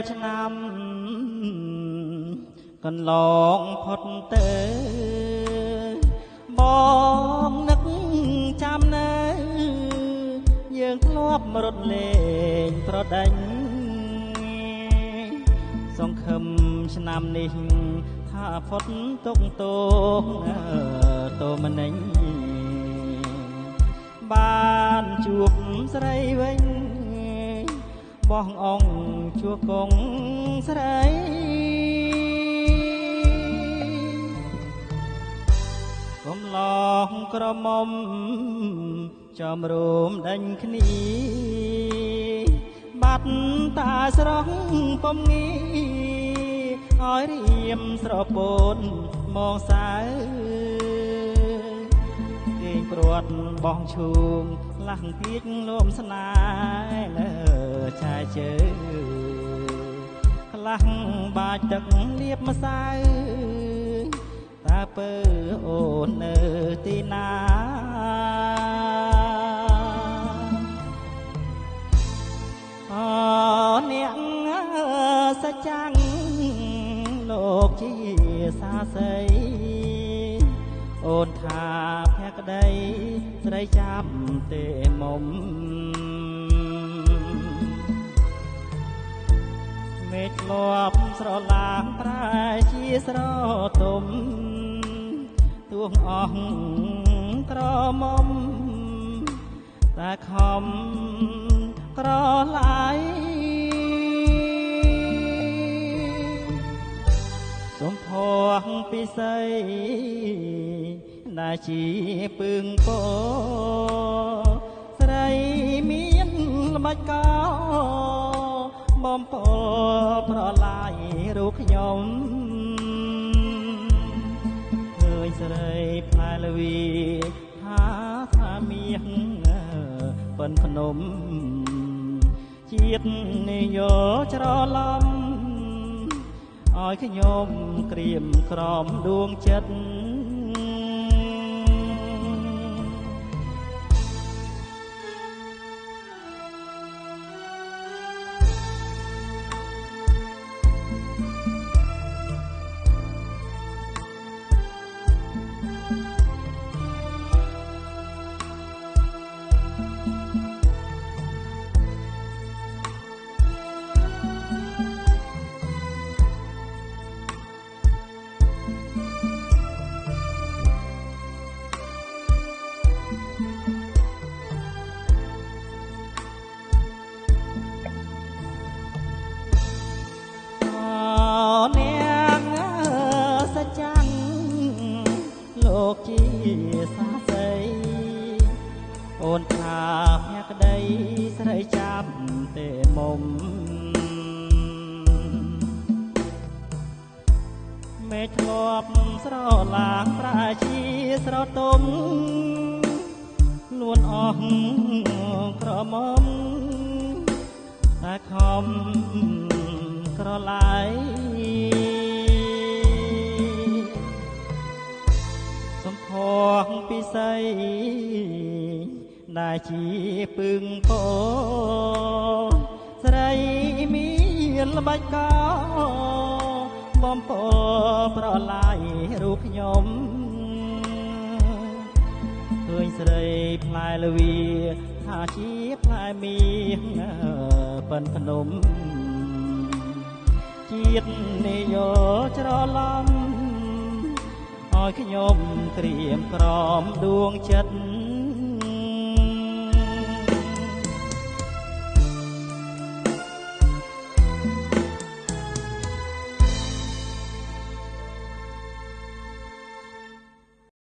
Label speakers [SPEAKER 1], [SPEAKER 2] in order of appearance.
[SPEAKER 1] ឆ្នាំកន្លងផុតទៅបងនឹកចាំនៅយើងធ្លាប់រត់លេងប្រដេញសង្ឃឹមឆ្នាំនេះថាផុតទុកទោសតោម្នេញបានជួបស្រីវិញបងអង្គជួគង់ស្រីកំឡងក្រមុំចំរួមដេញគ្នាបាត់តាស្រស់ពំងីឲ្យរៀមស្រពូនមងសៅគេងព្រាត់បងឈូងលាស់ទៀកលោមស្នេហ៍លើឆាយជើខ្លះបាច់ទឹកម្លាបម្សៅតើពើអូននៅទីណាអូអ្នកសច្ចាំងលោកជាសាស័យអូនថាភក្តីស្រីចាំទេមុំមេឃលប់ស្រឡាងប្រែជាស្រទុំទួងអស់ក្រមុំតែខំក្រឡាយសំផស្សពិសីដែលជាពឹងពោស្រីមានល្បិចកោបំពល់ប្រឡាយរូបខ្ញុំឃើញស្រីផ្លែល្វីថាមាសប៉ិនភ្នំជាតិនិយមច្រឡំឲ្យខ្ញុំក្រៀមក្រំដួងចិត្តលោកជាសាស័យអូនថាភក្តីស្រីចាំទេមុំមេធ្លាប់ស្រឡាងប្រែជាស្រទុំលួនអស់ក្រមុំតែខំក្រឡាយសំផស្សពិសីដែលជាពឹងពោស្រីមានល្បិចកោបំពល់ប្រឡាយរូបខ្ញុំឃើញស្រីផ្លែល្វីថាជាផ្លែមាសប៉ិនភ្នំជាតិនិយមច្រឡំឲ្យខ្ញុំក្រៀមក្រំដួងចិត្ត